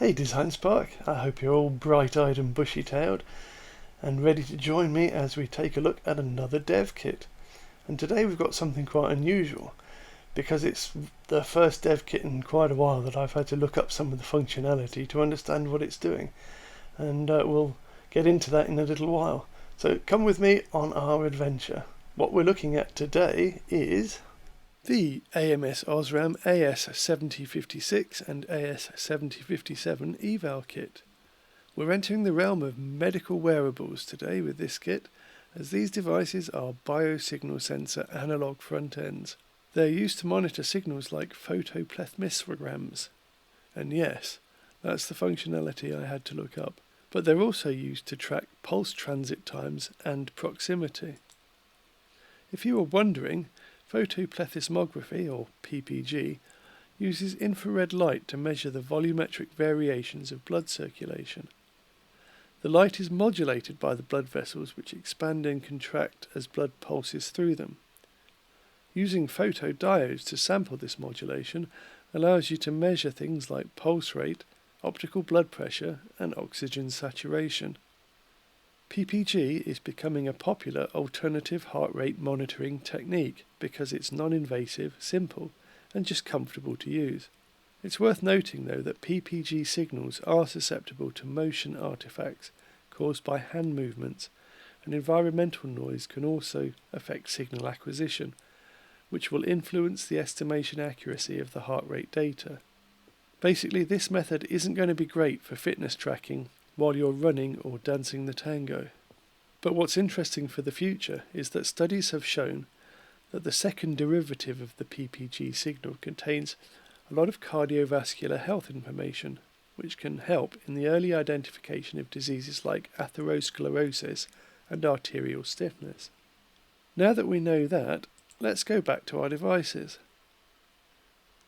Hey Design Spark, I hope you're all bright-eyed and bushy-tailed and ready to join me as we take a look at another dev kit. And today we've got something quite unusual because it's the first dev kit in quite a while that I've had to look up some of the functionality to understand what it's doing. And we'll get into that in a little while. So come with me on our adventure. What we're looking at today is the ams OSRAM AS7056 and AS7057 Eval kit. We're entering the realm of medical wearables today with this kit, as these devices are biosignal sensor analog front ends. They're used to monitor signals like photoplethysmograms. And yes, that's the functionality I had to look up. But they're also used to track pulse transit times and proximity. If you were wondering, photoplethysmography, or PPG, uses infrared light to measure the volumetric variations of blood circulation. The light is modulated by the blood vessels, which expand and contract as blood pulses through them. Using photodiodes to sample this modulation allows you to measure things like pulse rate, optical blood pressure, and oxygen saturation. PPG is becoming a popular alternative heart rate monitoring technique because it's non-invasive, simple, and just comfortable to use. It's worth noting though that PPG signals are susceptible to motion artifacts caused by hand movements, and environmental noise can also affect signal acquisition, which will influence the estimation accuracy of the heart rate data. Basically, this method isn't going to be great for fitness tracking while you're running or dancing the tango. But what's interesting for the future is that studies have shown that the second derivative of the PPG signal contains a lot of cardiovascular health information, which can help in the early identification of diseases like atherosclerosis and arterial stiffness. Now that we know that, let's go back to our devices.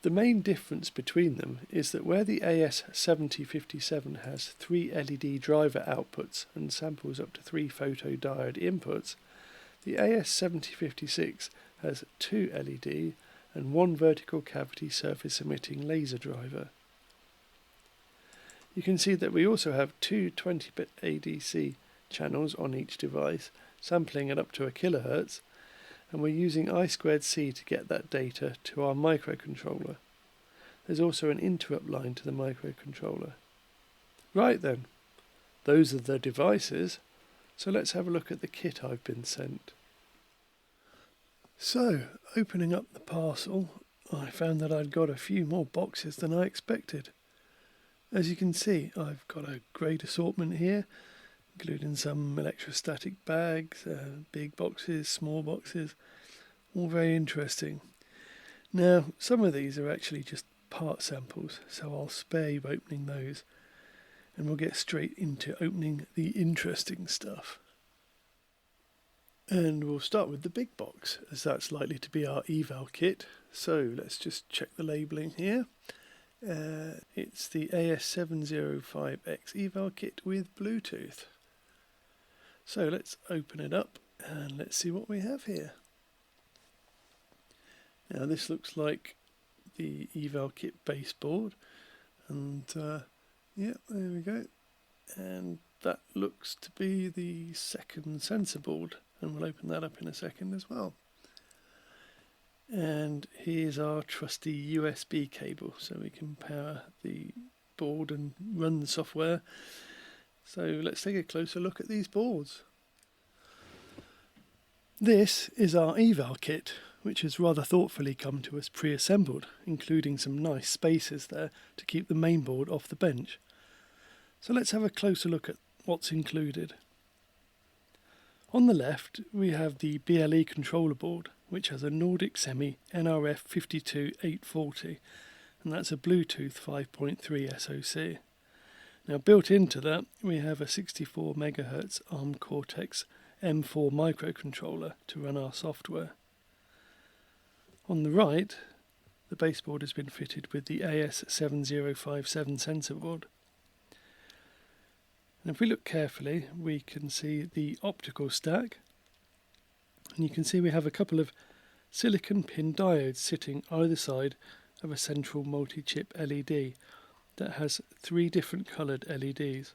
The main difference between them is that where the AS7057 has 3 LED driver outputs and samples up to 3 photodiode inputs, the AS7056 has 2 LED and 1 vertical cavity surface emitting laser driver. You can see that we also have 2 20-bit ADC channels on each device, sampling at up to 1 kHz, and we're using I2C to get that data to our microcontroller. There's also an interrupt line to the microcontroller. Right then, those are the devices, so let's have a look at the kit I've been sent. So, opening up the parcel, I found that I'd got a few more boxes than I expected. As you can see, I've got a great assortment here, including some electrostatic bags, big boxes, small boxes, all very interesting. Now, some of these are actually just part samples, so I'll spare you opening those, and we'll get straight into opening the interesting stuff. And we'll start with the big box, as that's likely to be our eval kit. So let's just check the labelling here. It's the AS7056 eval kit with Bluetooth. So let's open it up and let's see what we have here. Now this looks like the eval kit baseboard, and yeah, there we go. And that looks to be the second sensor board, and we'll open that up in a second as well. And here's our trusty USB cable, so we can power the board and run the software. So let's take a closer look at these boards. This is our eval kit, which has rather thoughtfully come to us pre-assembled, including some nice spaces there to keep the main board off the bench. So let's have a closer look at what's included. On the left we have the BLE controller board, which has a Nordic Semi NRF 52840, and that's a Bluetooth 5.3 SoC. Now built into that we have a 64 MHz ARM Cortex M4 microcontroller to run our software. On the right, the baseboard has been fitted with the AS7057 sensor board. And if we look carefully, we can see the optical stack, and you can see we have a couple of silicon pin diodes sitting either side of a central multi-chip LED, that has 3 different coloured LEDs.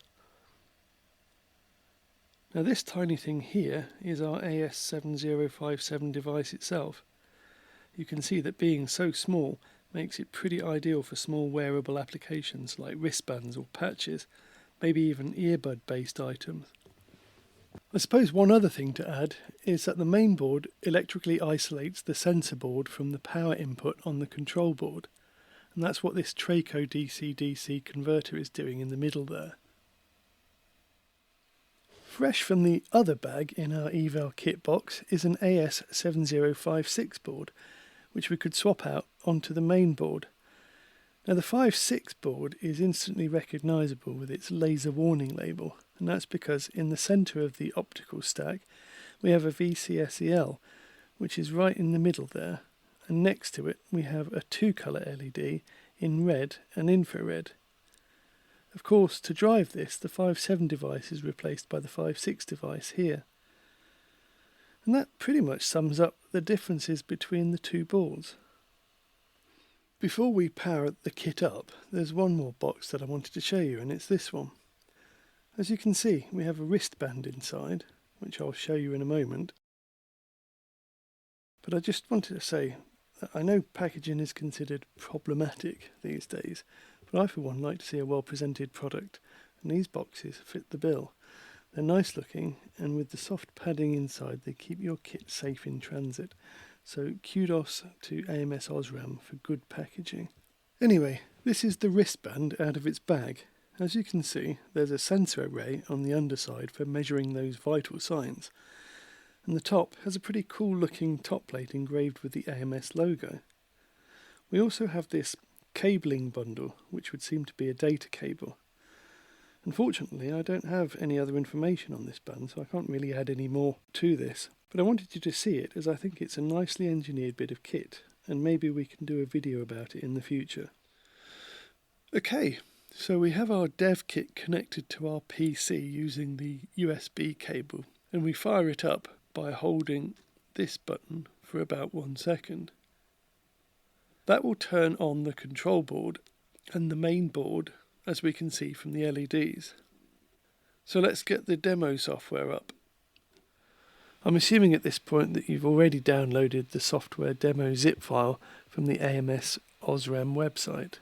Now this tiny thing here is our AS7057 device itself. You can see that being so small makes it pretty ideal for small wearable applications like wristbands or patches, maybe even earbud based items. I suppose one other thing to add is that the main board electrically isolates the sensor board from the power input on the control board, and that's what this Traco DC-DC converter is doing in the middle there. Fresh from the other bag in our Eval kit box is an AS7056 board, which we could swap out onto the main board. Now the 5.6 board is instantly recognisable with its laser warning label, and that's because in the centre of the optical stack we have a VCSEL, which is right in the middle there, and next to it we have a 2-colour LED in red and infrared. Of course, to drive this, the 5.7 device is replaced by the 5.6 device here. And that pretty much sums up the differences between the two boards. Before we power the kit up, there's one more box that I wanted to show you, and it's this one. As you can see, we have a wristband inside, which I'll show you in a moment. But I just wanted to say that I know packaging is considered problematic these days, but I for one like to see a well presented product, and these boxes fit the bill. They're nice looking, and with the soft padding inside they keep your kit safe in transit. So kudos to ams OSRAM for good packaging. Anyway, this is the wristband out of its bag. As you can see, there's a sensor array on the underside for measuring those vital signs. And the top has a pretty cool looking top plate engraved with the AMS logo. We also have this cabling bundle, which would seem to be a data cable. Unfortunately, I don't have any other information on this band, so I can't really add any more to this. But I wanted you to see it, as I think it's a nicely engineered bit of kit, and maybe we can do a video about it in the future. Okay, so we have our dev kit connected to our PC using the USB cable, and we fire it up by holding this button for about 1 second. That will turn on the control board and the main board, as we can see from the LEDs. So let's get the demo software up. I'm assuming at this point that you've already downloaded the software demo zip file from the AMS OSRAM website.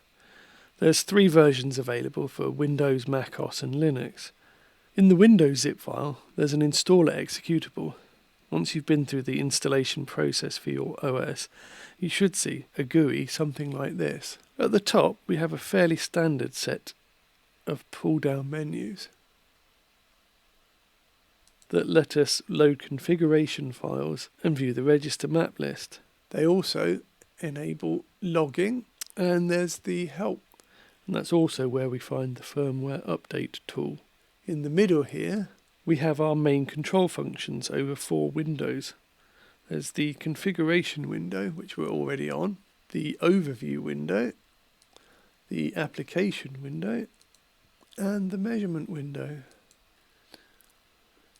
There's 3 versions available for Windows, macOS and Linux. In the Windows zip file, there's an installer executable. Once you've been through the installation process for your OS, you should see a GUI something like this. At the top, we have a fairly standard set of pull-down menus that let us load configuration files and view the register map list. They also enable logging, and there's the help, and that's also where we find the firmware update tool. In the middle here, we have our main control functions over 4 windows. There's the configuration window, which we're already on, the overview window, the application window, and the measurement window.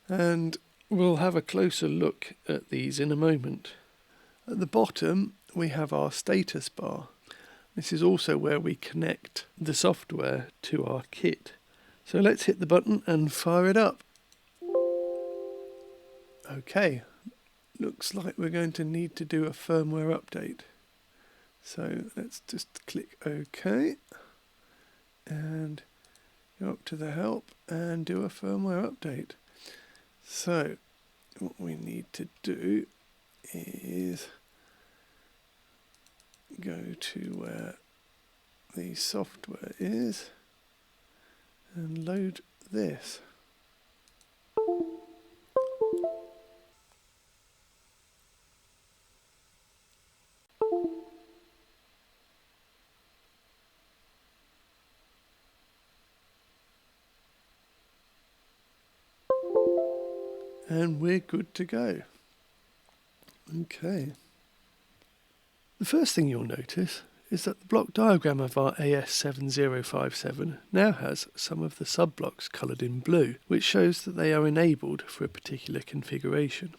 And we'll have a closer look at these in a moment. At the bottom, we have our status bar. This is also where we connect the software to our kit. So let's hit the button and fire it up. Okay, looks like we're going to need to do a firmware update. So let's just click OK and go up to the help and do a firmware update. So what we need to do is go to where the software is and load this. And we're good to go. Okay. The first thing you'll notice is that the block diagram of our AS7057 now has some of the sub-blocks coloured in blue, which shows that they are enabled for a particular configuration.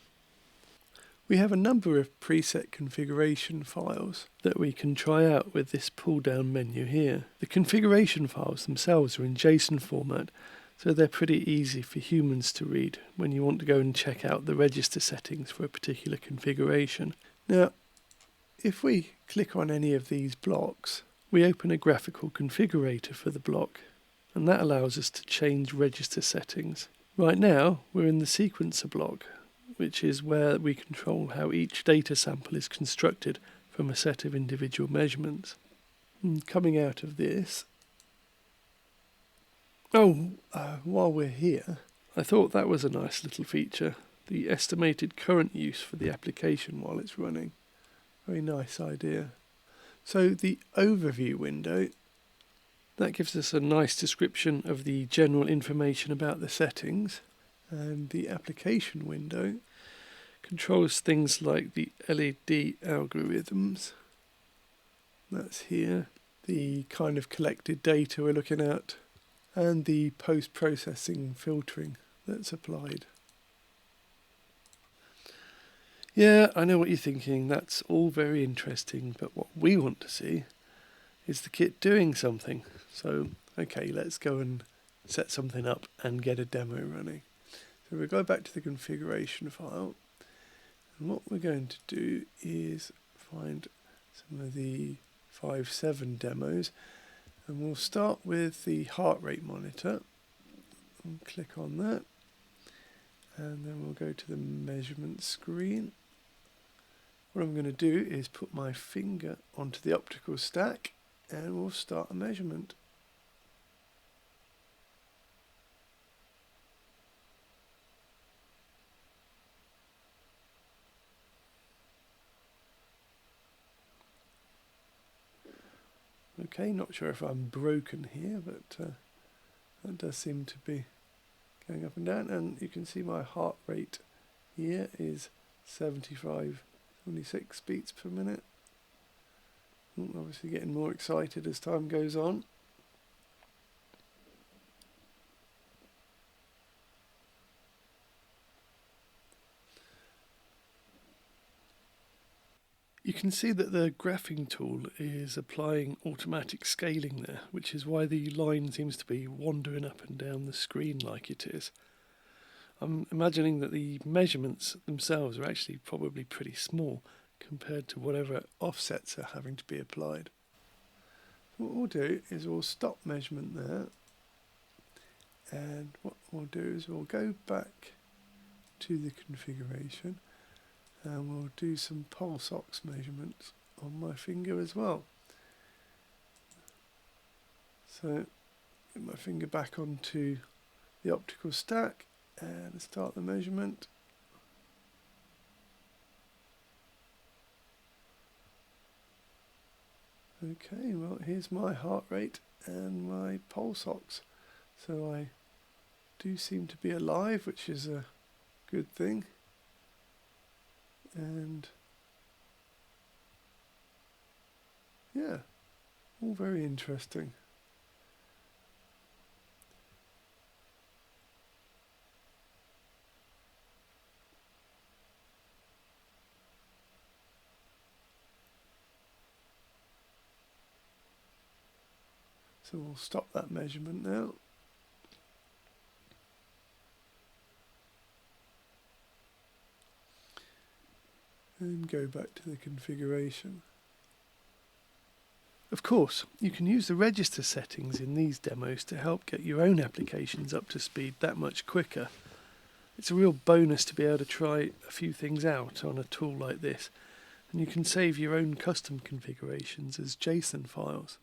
We have a number of preset configuration files that we can try out with this pull down menu here. The configuration files themselves are in JSON format, so they're pretty easy for humans to read when you want to go and check out the register settings for a particular configuration. Now, if we click on any of these blocks, we open a graphical configurator for the block, and that allows us to change register settings. Right now, we're in the sequencer block, which is where we control how each data sample is constructed from a set of individual measurements. And coming out of this, while we're here, I thought that was a nice little feature, the estimated current use for the application while it's running. Very nice idea. So the overview window, that gives us a nice description of the general information about the settings, and the application window controls things like the LED algorithms. That's here, the kind of collected data we're looking at, and the post-processing filtering that's applied. Yeah, I know what you're thinking, that's all very interesting, but what we want to see is the kit doing something. So, okay, let's go and set something up and get a demo running. So we'll go back to the configuration file, and what we're going to do is find some of the 5.7 demos, and we'll start with the heart rate monitor, and click on that, and then we'll go to the measurement screen. What I'm going to do is put my finger onto the optical stack and we'll start a measurement. Okay, not sure if I'm broken here, but that does seem to be going up and down, and you can see my heart rate here is 75, 76 beats per minute. Obviously getting more excited as time goes on. You can see that the graphing tool is applying automatic scaling there, which is why the line seems to be wandering up and down the screen like it is. I'm imagining that the measurements themselves are actually probably pretty small compared to whatever offsets are having to be applied. What we'll do is we'll stop measurement there, and what we'll do is we'll go back to the configuration and we'll do some pulse ox measurements on my finger as well. So get my finger back onto the optical stack and start the measurement. Okay, well here's my heart rate and my pulse ox. So I do seem to be alive, which is a good thing. And yeah, all very interesting. So we'll stop that measurement now. And go back to the configuration. Of course, you can use the register settings in these demos to help get your own applications up to speed that much quicker. It's a real bonus to be able to try a few things out on a tool like this, and you can save your own custom configurations as JSON files.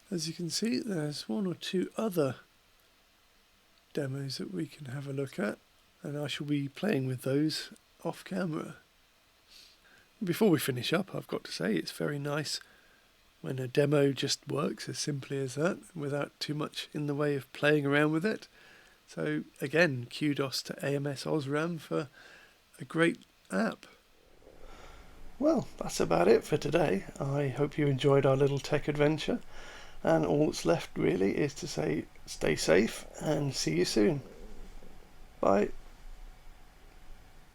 As you can see, there's one or two other demos that we can have a look at, and I shall be playing with those off camera. Before we finish up, I've got to say it's very nice when a demo just works as simply as that, without too much in the way of playing around with it. So again, kudos to ams OSRAM for a great app. Well, that's about it for today. I hope you enjoyed our little tech adventure, and all that's left really is to say stay safe and see you soon. Bye.